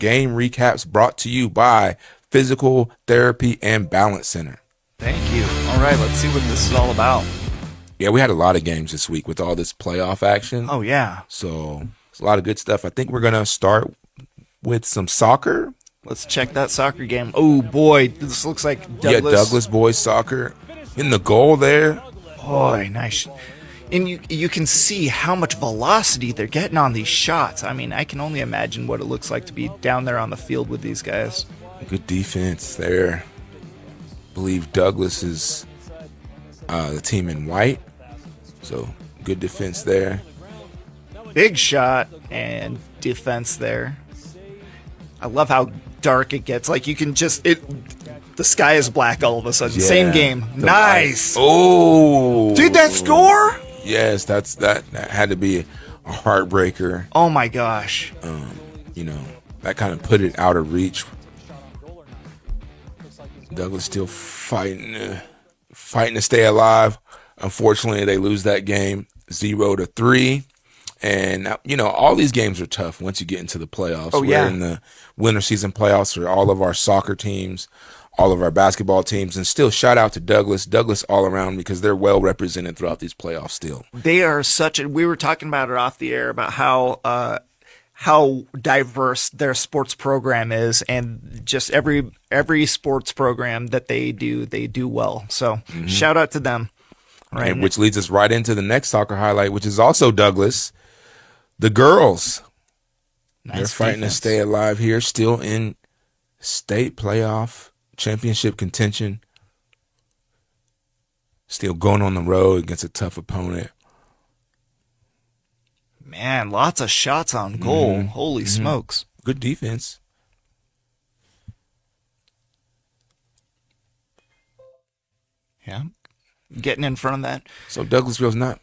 game recaps brought to you by Physical Therapy and Balance Center. Thank you. All right, let's see what this is all about. Yeah, we had a lot of games this week with all this playoff action. Oh, yeah. So it's a lot of good stuff. I think we're going to start with some soccer. Let's check that soccer game. Oh, boy. This looks like Douglas. Yeah, Douglas boys soccer. In the goal there. Boy, nice. And you can see how much velocity they're getting on these shots. I mean, I can only imagine what it looks like to be down there on the field with these guys. Good defense there. I believe Douglas is the team in white. So, good defense there. Big shot and defense there. I love how dark it gets. Like, you can just... The sky is black all of a sudden. Yeah, same game. Nice. Oh. Did that score? Yes, that had to be a heartbreaker. Oh, my gosh. That kind of put it out of reach. Douglas still fighting to stay alive. Unfortunately, they lose that game 0-3. And, all these games are tough once you get into the playoffs. Oh, yeah. We're in the winter season playoffs for all of our soccer teams, all of our basketball teams. And still, shout out to Douglas all around, because they're well represented throughout these playoffs still. They are we were talking about it off the air about how diverse their sports program is, and just every sports program that they do well. So shout out to them. Right, and which leads us right into the next soccer highlight, which is also Douglas. The girls, they're fighting to stay alive here, still in state playoff championship contention. Still going on the road against a tough opponent. Man, lots of shots on goal. Holy smokes. Good defense. Yeah. Getting in front of that. So Douglas girls not,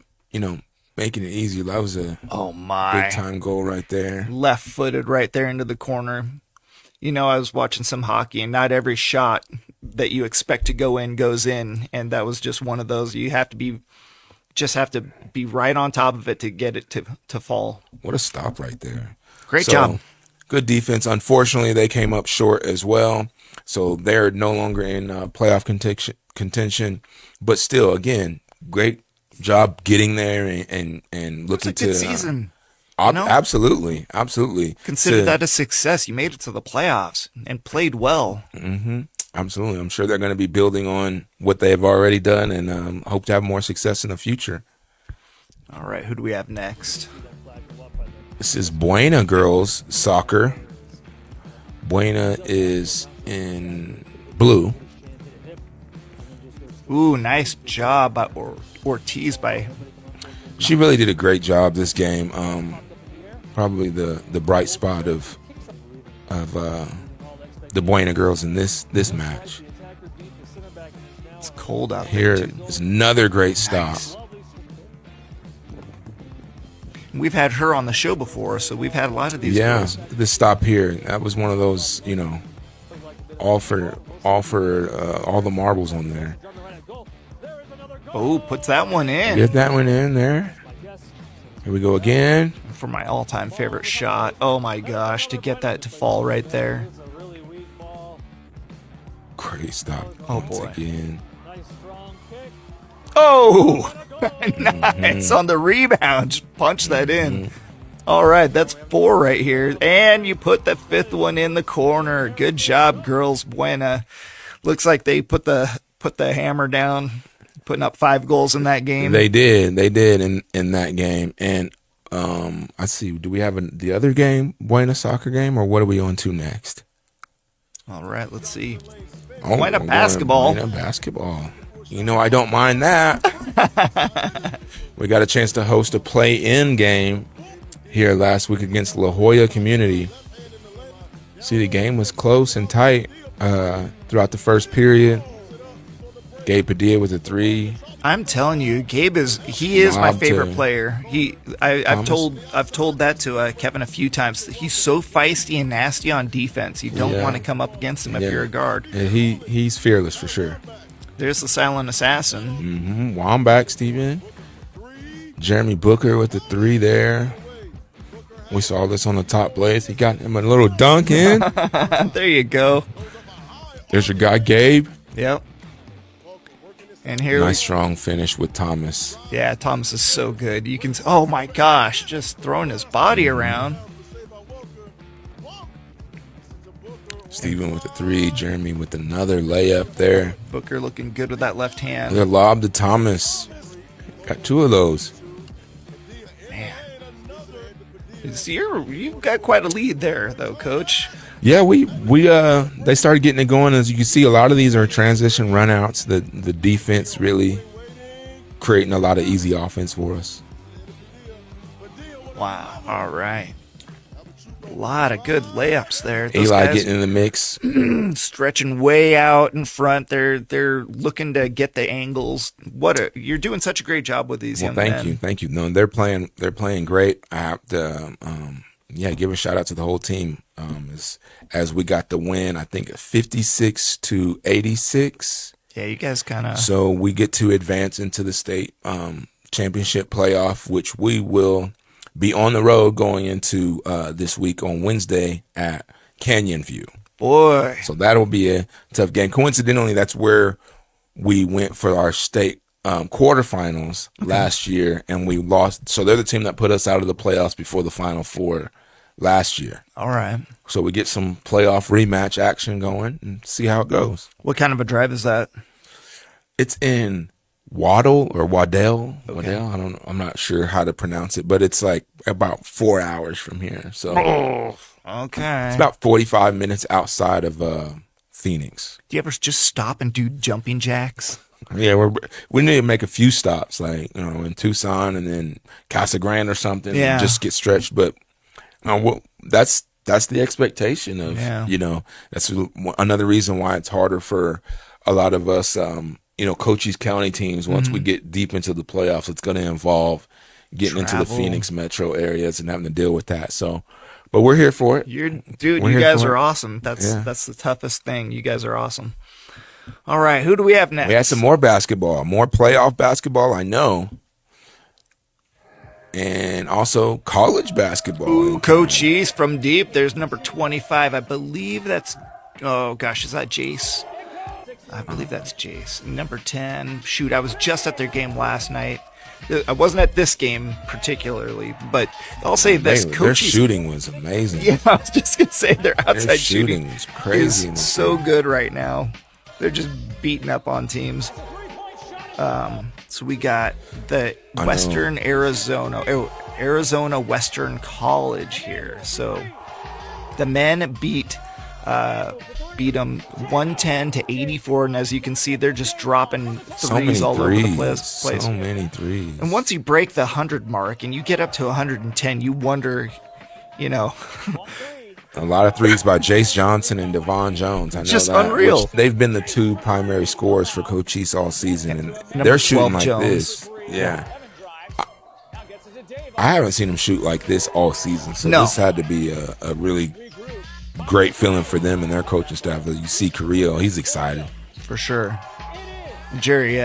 making it easy. That was a big time goal right there. Left-footed right there into the corner. I was watching some hockey, and not every shot that you expect to go in goes in, and that was just one of those. You have to be right on top of it to get it to fall. What a stop right there. Great job. Good defense. Unfortunately, they came up short as well, so they're no longer in playoff contention. But still, again, great job getting there and looking to. It's a good season. Absolutely. Consider that a success. You made it to the playoffs and played well. Mm-hmm. Absolutely. I'm sure they're going to be building on what they've already done, and hope to have more success in the future. All right, who do we have next? This is Buena girls soccer. Buena is in blue. Ooh, nice job by Ortiz. She really did a great job this game. Probably the bright spot of the Buena girls in this match. It's cold out here. There too. Is another great stop. Nice. We've had her on the show before, so we've had a lot of these. Yeah, girls. This stop here, that was one of those, all for all the marbles on there. Oh, puts that one in. Get that one in there. Here we go again. For my all-time favorite shot. Oh my gosh, to get that to fall right there. Great stop. Oh once boy. Again. Oh, nice on the rebound. Just punch that in. All right, that's 4 right here. And you put the 5th one in the corner. Good job, girls. Buena. Looks like they put the hammer down, putting up 5 goals in that game. They did in that game. And I see. Do we have the other game, Buena soccer game, or what are we on to next? All right, let's see. Buena basketball. Buena basketball. I don't mind that. We got a chance to host a play-in game here last week against La Jolla Community. See, the game was close and tight throughout the first period. Gabe Padilla with a 3. I'm telling you, Gabe is my favorite player. I've told that to Kevin a few times. He's so feisty and nasty on defense. You don't want to come up against him if you're a guard. Yeah, he's fearless for sure. There's the silent assassin. Wambach, Steven. Jeremy Booker with the 3 there. We saw this on the top blaze. He got him a little dunk in. There you go. There's your guy, Gabe. Yep. And here Nice strong finish with Thomas. Yeah, Thomas is so good. You can, oh my gosh, just throwing his body around. Steven with a 3. Jeremy with another layup there. Booker looking good with that left hand. The lob to Thomas. Got 2 of those. Man. So you've got quite a lead there, though, Coach. Yeah, they started getting it going. As you can see, a lot of these are transition runouts. The defense really creating a lot of easy offense for us. Wow. All right. A lot of good layups there. Those Eli guys getting in the mix. stretching way out in front. They're looking to get the angles. You're doing such a great job with these young men. Thank you. No, they're playing great. I have to give a shout out to the whole team. As we got the win, I think 56-86. Yeah, you guys kind of. So we get to advance into the state championship playoff, which we will be on the road going into this week on Wednesday at Canyon View. Boy. So that'll be a tough game. Coincidentally, that's where we went for our state quarterfinals last year, and we lost. So they're the team that put us out of the playoffs before the Final Four last year. All right. So we get some playoff rematch action going and see how it goes. What kind of a drive is that? It's in Waddell or Waddell. Okay. Waddell. I don't know. I'm not sure how to pronounce it, but it's like about 4 hours from here. So Okay. it's about 45 minutes outside of Phoenix. Do you ever just stop and do jumping jacks? Yeah, we need to make a few stops, like in Tucson and then Casa Grande or something. Yeah. And just get stretched, but that's the expectation of that's another reason why it's harder for a lot of us. Cochise County teams, once we get deep into the playoffs, it's going to involve getting into the Phoenix metro areas and having to deal with that. So, but we're here for it. You guys are awesome. That's the toughest thing. You guys are awesome. All right, who do we have next? We had some more basketball, more playoff basketball, I know. And also college basketball. Ooh, Cochise from deep. There's number 25. I believe that's, oh gosh, is that Jace? I believe that's Jace. Number 10. Shoot, I was just at their game last night. I wasn't at this game particularly, but I'll say this. Their shooting was amazing. Yeah, I was just going to say their outside shooting was crazy. Is so good right now. They're just beating up on teams. So we got the Western Arizona Western College here. So the men beat them 110-84, and as you can see, they're just dropping threes all over the place. So many threes. And once you break the 100 mark and you get up to 110, you wonder, A lot of threes by Jace Johnson and Devon Jones. I know just that. unreal. They've been the 2 primary scorers for Cochise all season, and they're shooting like Jones. this. Yeah. I haven't seen them shoot like this all season, so this had to be a really great feeling for them and their coaching staff. You see Carrillo, he's excited. For sure. Jerry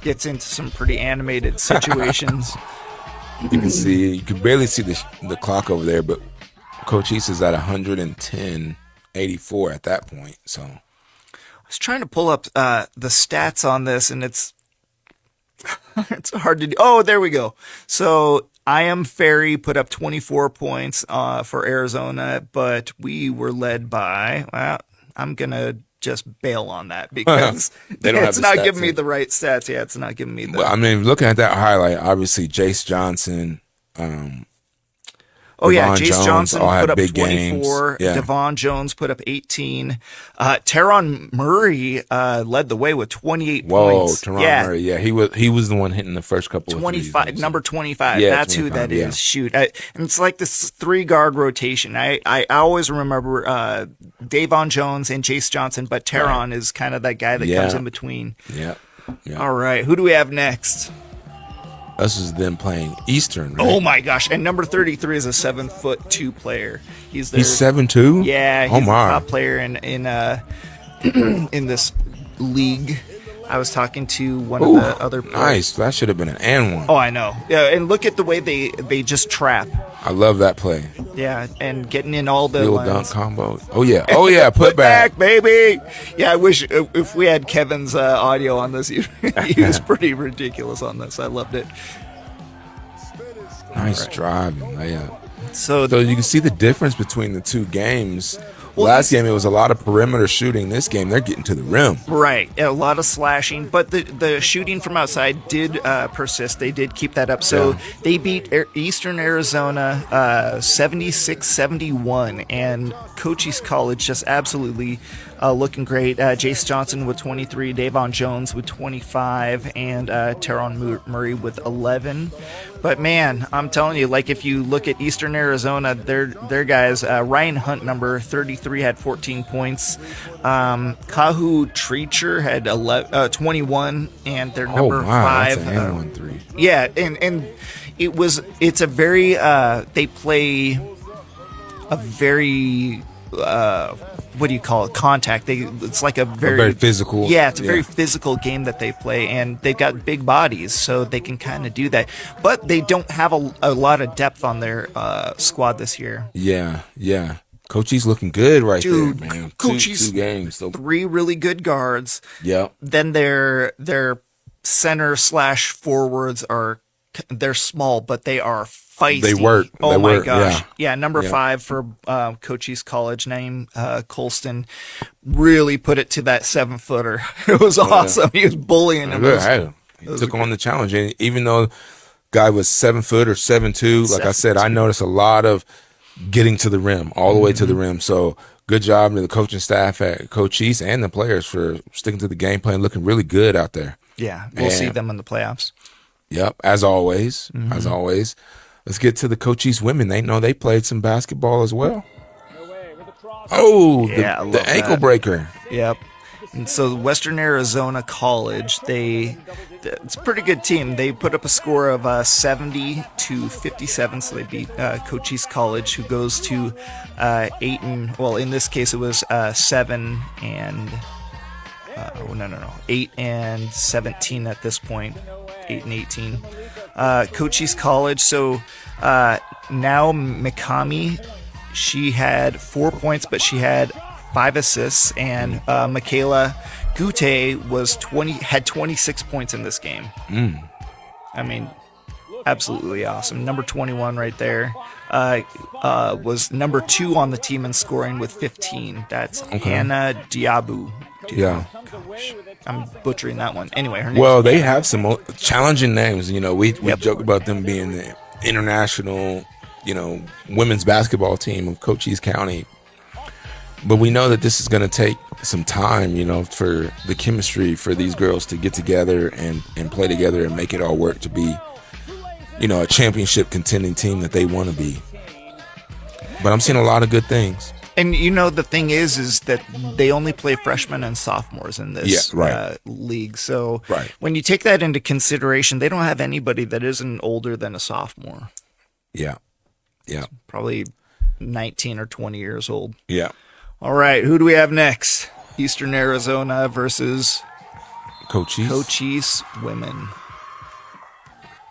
gets into some pretty animated situations. You can barely see the clock over there, but Cochise is at 110-84 at that point. So I was trying to pull up the stats on this, and it's hard to do. Oh, there we go. So I Am Ferry put up 24 points for Arizona, but we were led by, I'm going to just bail on that because it's not giving me the right stats. Yeah, it's not giving me the... Well, I mean, looking at that highlight, obviously Jace Johnson... Jace Johnson put up big 24. Yeah. Devon Jones put up 18. Teron Murray led the way with 28 points. Teron Murray. Yeah, he was the one hitting the first couple 25, of threes. number 25. Yeah, that's 25, who that is. Shoot. And it's like this 3-guard rotation. I always remember Davon Jones and Jace Johnson, but Teron is kind of that guy that comes in between. Yeah. All right. Who do we have next? Us is them playing Eastern, right? Oh my gosh! And number 33 is a 7'2" player. He's 7'2"? Yeah, he's the top player in in this league. I was talking to one of the other players. Nice. That should have been an and one. Oh, I know. Yeah, and look at the way they just trap. I love that play. Yeah, and getting in all the Wheel lines. dunk combo. Oh yeah. Put back. baby. Yeah, I wish if we had Kevin's audio on this, he was pretty ridiculous on this. I loved it. Nice drive and layup. So you can see the difference between the two games. Well, Last game, it was a lot of perimeter shooting. This game, they're getting to the rim. right, a lot of slashing, but the shooting from outside did persist. They did keep that up. So they beat Eastern Arizona 76-71, and Cochise College just absolutely looking great. Jace Johnson with 23, Davon Jones with 25, and Teron Murray with 11. But man, I'm telling you, like if you look at Eastern Arizona, their guys, Ryan Hunt, number 33, had 14 points. Kahu Treacher had 21, and their number 5. That's an 1-3. Yeah, and it's a very they play a very what do you call it? Contact. It's like a very physical. Yeah, it's a very physical game that they play, and they've got big bodies, so they can kind of do that. But they don't have a lot of depth on their squad this year. Yeah. Cochise looking good Dude, there, man. Cochise, two games. So. 3 really good guards. Yep. Then their center / forwards they're small, but they are feisty. They work. Oh my gosh. Yeah. Number 5 for Cochise College, named Colston, really put it to that 7-footer. It was awesome. He was bullying him. He took on the challenge, and even though guy was 7 foot or 7'2", like I said, I noticed a lot of getting to the rim, all the way to the rim. So good job to the coaching staff at Cochise and the players for sticking to the game plan, looking really good out there. Yeah, we'll see them in the playoffs. Yep, as always. Let's get to the Cochise women. They know they played some basketball as well. Oh, the ankle breaker. Yep. And so Western Arizona College, it's a pretty good team. They put up a score of 70-57, so they beat Cochise College, who goes to 8 and, well, in this case it was 7 and 8 and 17 at this point, 8 and 18. Cochise College. So now Mikami, she had 4 points, but she had 5 assists, and Michaela Gute had 26 points in this game. I mean, absolutely awesome. Number 21 right there was number 2 on the team in scoring with 15. That's Hannah Diabu. Yeah. Gosh, I'm butchering that one. Anyway, her name. Well, they have some challenging names. You know, we joke about them being the international, women's basketball team of Cochise County. But we know that this is going to take some time, for the chemistry for these girls to get together and play together and make it all work to be, a championship contending team that they want to be. But I'm seeing a lot of good things. And the thing is that they only play freshmen and sophomores in this league. So when you take that into consideration, they don't have anybody that isn't older than a sophomore. Yeah. Probably 19 or 20 years old. Yeah. All right, who do we have next? Eastern Arizona versus Cochise women.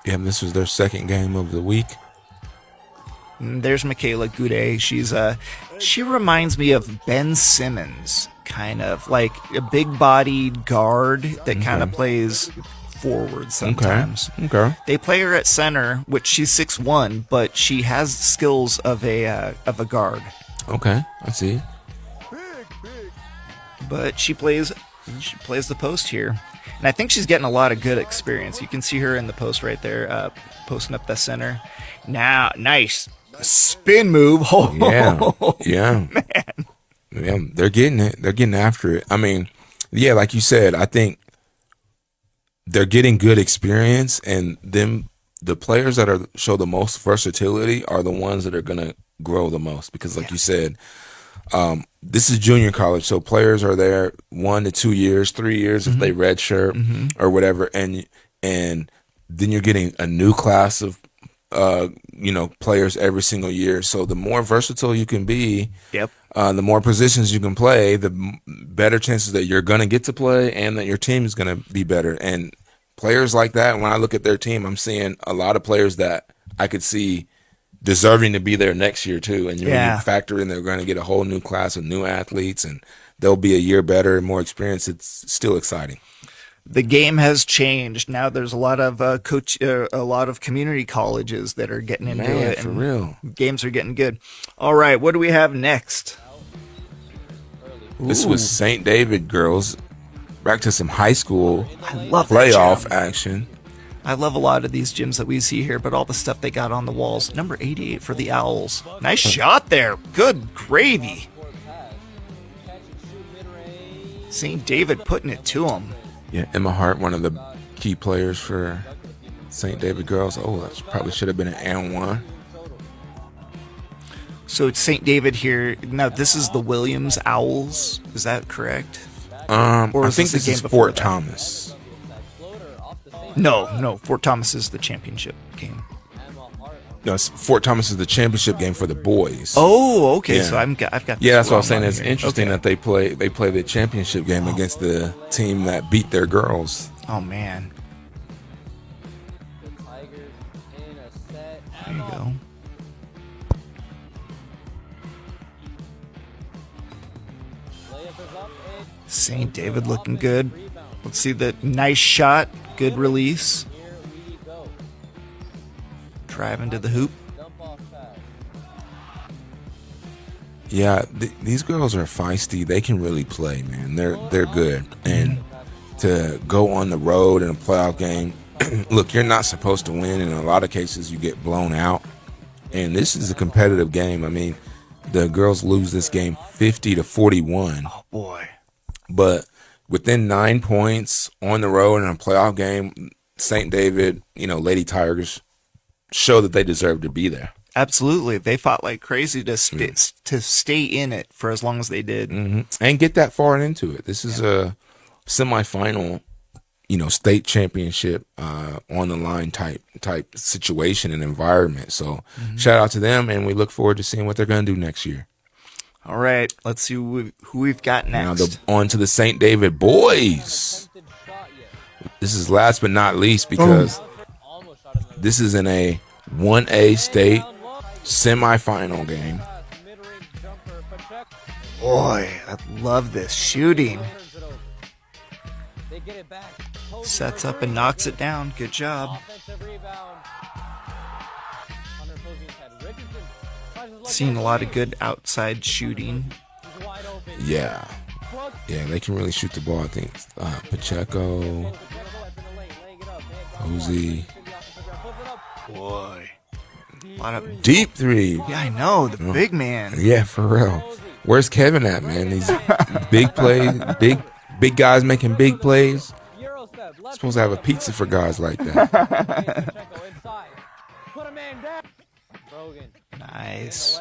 Yeah, this was their second game of the week. And there's Michaela Goudet. She reminds me of Ben Simmons, kind of like a big-bodied guard that kind of plays forward sometimes. Okay. They play her at center, which she's 6'1", but she has skills of a guard. Okay, I see. But she plays the post here. And I think she's getting a lot of good experience. You can see her in the post right there, posting up the center. Now, nice spin move. Oh, yeah. Man. Yeah, they're getting it. They're getting after it. I mean, yeah, like you said, I think they're getting good experience, and the players that show the most versatility are the ones that are going to grow the most, because like you said, this is junior college, so players are there 1 to 2 years, 3 years if they redshirt or whatever, and then you're getting a new class of players every single year. So the more versatile you can be, the more positions you can play, the better chances that you're going to get to play and that your team is going to be better. And players like that, when I look at their team, I'm seeing a lot of players that I could see deserving to be there next year too. And when you factor in they're going to get a whole new class of new athletes and they'll be a year better and more experienced, it's still exciting. The game has changed. Now there's a lot of a lot of community colleges that are getting into it. For real. Games are getting good. All right, what do we have next? This was St. David girls. Back to some high school playoff action. I love a lot of these gyms that we see here, but all the stuff they got on the walls. Number 88 for the Owls. Nice shot there. Good gravy. St. David putting it to them. Yeah, Emma Hart, one of the key players for St. David girls. Oh, that probably should have been an and one. So it's St. David here. Now, this is the Williams Owls. Is that correct? I think this is Fort Thomas. No. Fort Thomas is the championship game. No, Fort Thomas is the championship game for the boys. Oh, okay. Yeah. So I've got. Yeah, that's what I was saying. It's interesting that they play the championship game against the team that beat their girls. Oh man. There you go. St. David looking good. Let's see the nice shot. Good release. Drive into the hoop. Yeah, these girls are feisty. They can really play, man. They're good. And to go on the road in a playoff game, look, you're not supposed to win. In a lot of cases, you get blown out. And this is a competitive game. I mean, the girls lose this game 50-41. Oh boy! But within 9 points on the road in a playoff game, St. David, Lady Tigers, show that they deserve to be there. Absolutely. They fought like crazy to stay in it for as long as they did. Mm-hmm. And get that far into it. This is a semifinal, state championship on the line type situation and environment. So shout out to them, and we look forward to seeing what they're going to do next year. All right. Let's see who we've got next. Now on to the St. David boys. This is last but not least because this is in a 1A state semifinal game. Boy, I love this shooting. Sets up and knocks it down. Good job. Seeing a lot of good outside shooting. Yeah, they can really shoot the ball. I think Pacheco, Cozy. Boy. A lot of deep three. Yeah, I know. The big man. Yeah, for real. Where's Kevin at, man? These big plays, big guys making big plays. Supposed to have a pizza for guys like that. Nice.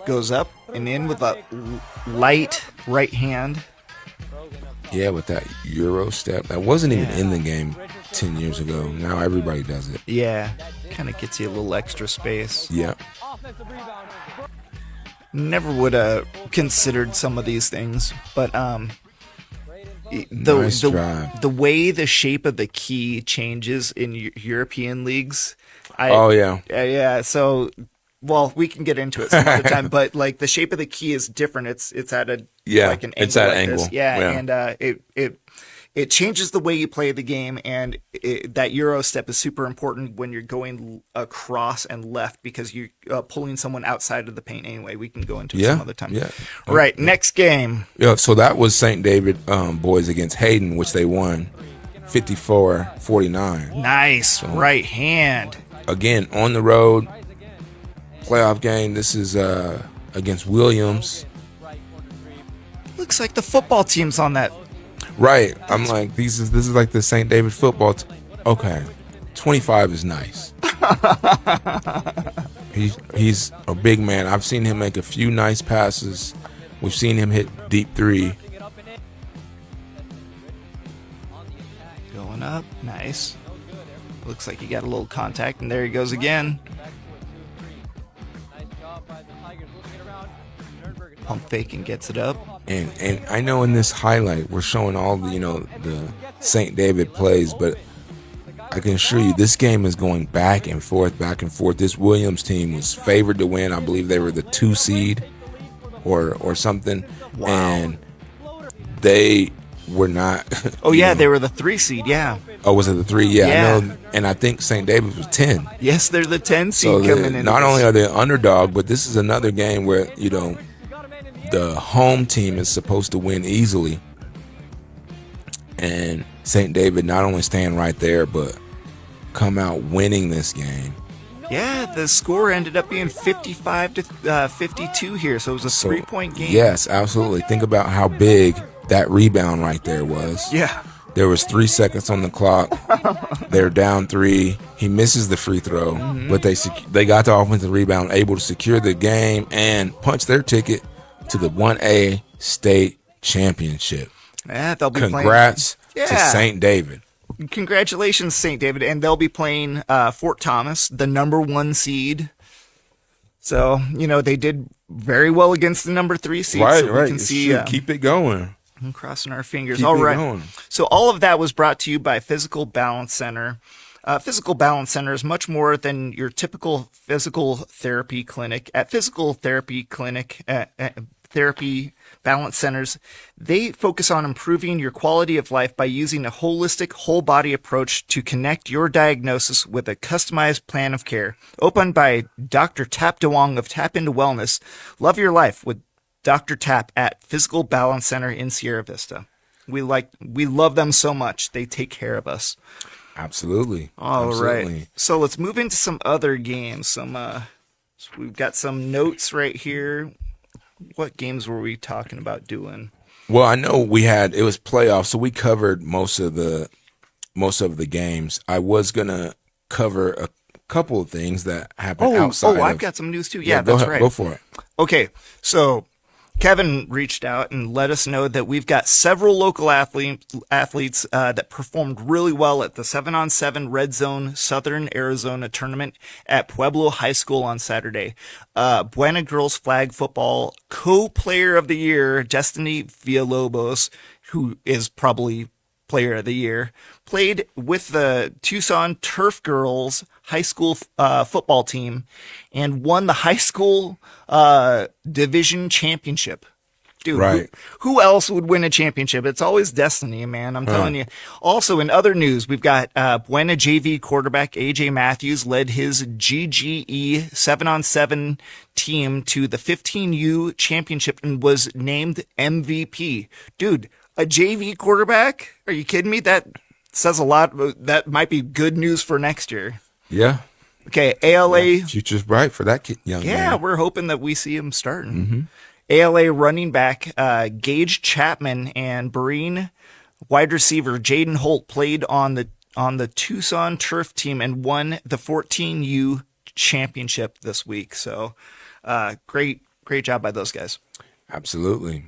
Goes up and in with a light right hand. Yeah, with that Euro step. That wasn't even in the game 10 years ago. Now everybody does it. Yeah. Kind of gets you a little extra space. Yeah. Never would have considered some of these things, but the way the shape of the key changes in European leagues. Yeah. So, well, we can get into it some other time, but like the shape of the key is different. It's at an angle. It's at like angle. This. Yeah, and it changes the way you play the game, and that Euro step is super important when you're going across and left because you're pulling someone outside of the paint anyway. We can go into it some other time. Yeah. Right, next game. Yeah, so that was St. David boys against Hayden, which they won 54-49. Nice. Right hand. Again, on the road, playoff game. This is against Williams. Looks like the football team's on that. Right. I'm like, this is like the St. David football. Okay. 25 is nice. He's a big man. I've seen him make a few nice passes. We've seen him hit deep three. Going up. Nice. Looks like he got a little contact, and there he goes again. Pump fake and gets it up. And I know in this highlight we're showing all the the St. David plays, but I can assure you this game is going back and forth, back and forth. This Williams team was favored to win. I believe they were the 2 seed or something. Wow. And they were not. Oh yeah, they were the 3 seed. Yeah. Oh, was it the 3? Yeah, Yeah. I know. And I think St. David was 10. Yes, they're the 10 seed So coming in. not only are they an underdog, but this is another game where the home team is supposed to win easily, and St. David not only stand right there, but come out winning this game. Yeah, the score ended up being 55 to 52 here, so it was a 3-point game. Yes, absolutely. Think about how big that rebound right there was. Yeah. There was 3 seconds on the clock. They're down 3. He misses the free throw, but they got the offensive rebound, able to secure the game and punch their ticket to the 1A state championship. Yeah, they'll be Congrats playing. to St. David. Congratulations, St. David. And they'll be playing Fort Thomas, the number 1 seed. So, they did very well against the number 3 seed. Right, so right. We can see, keep it going. I'm crossing our fingers. Keep All it right. going. So all of that was brought to you by Fyzical Balance Center. Fyzical Balance Center is much more than your typical physical therapy clinic. At Physical Therapy Clinic, Therapy Balance Centers, they focus on improving your quality of life by using a holistic, whole-body approach to connect your diagnosis with a customized plan of care. Opened by Dr. Tap DeWong of Tap Into Wellness. Love your life with Dr. Tap at Fyzical Balance Center in Sierra Vista. We love them so much. They take care of us. Absolutely. All Absolutely. right. So let's move into some other games. So we've got some notes right here. What games were we talking about doing? Well, I know it was playoffs, so we covered most of the games. I was gonna cover a couple of things that happened outside. I've got some news too. Yeah, go that's ahead, right. Go for it. Okay, so Kevin reached out and let us know that we've got several local athletes that performed really well at the 7-on-7 Red Zone Southern Arizona tournament at Pueblo High School on Saturday. Buena Girls Flag Football Co-Player of the Year, Destiny Villalobos, who is probably Player of the Year, played with the Tucson Turf Girls high school football team and won the high school division championship. Dude, right. Who else would win a championship? It's always Destiny, man. I'm telling you. Also, in other news, we've got Buena JV quarterback AJ Matthews led his GGE 7-on-7 team to the 15U championship and was named MVP. Dude, a JV quarterback? Are you kidding me? That says a lot. That might be good news for next year. Yeah. Okay, ALA. Future's bright for that young man. Yeah, we're hoping that we see him starting. ALA running back Gage Chapman and Breen wide receiver Jaden Holt played on the Tucson Turf team and won the 14U championship this week. So great job by those guys. Absolutely.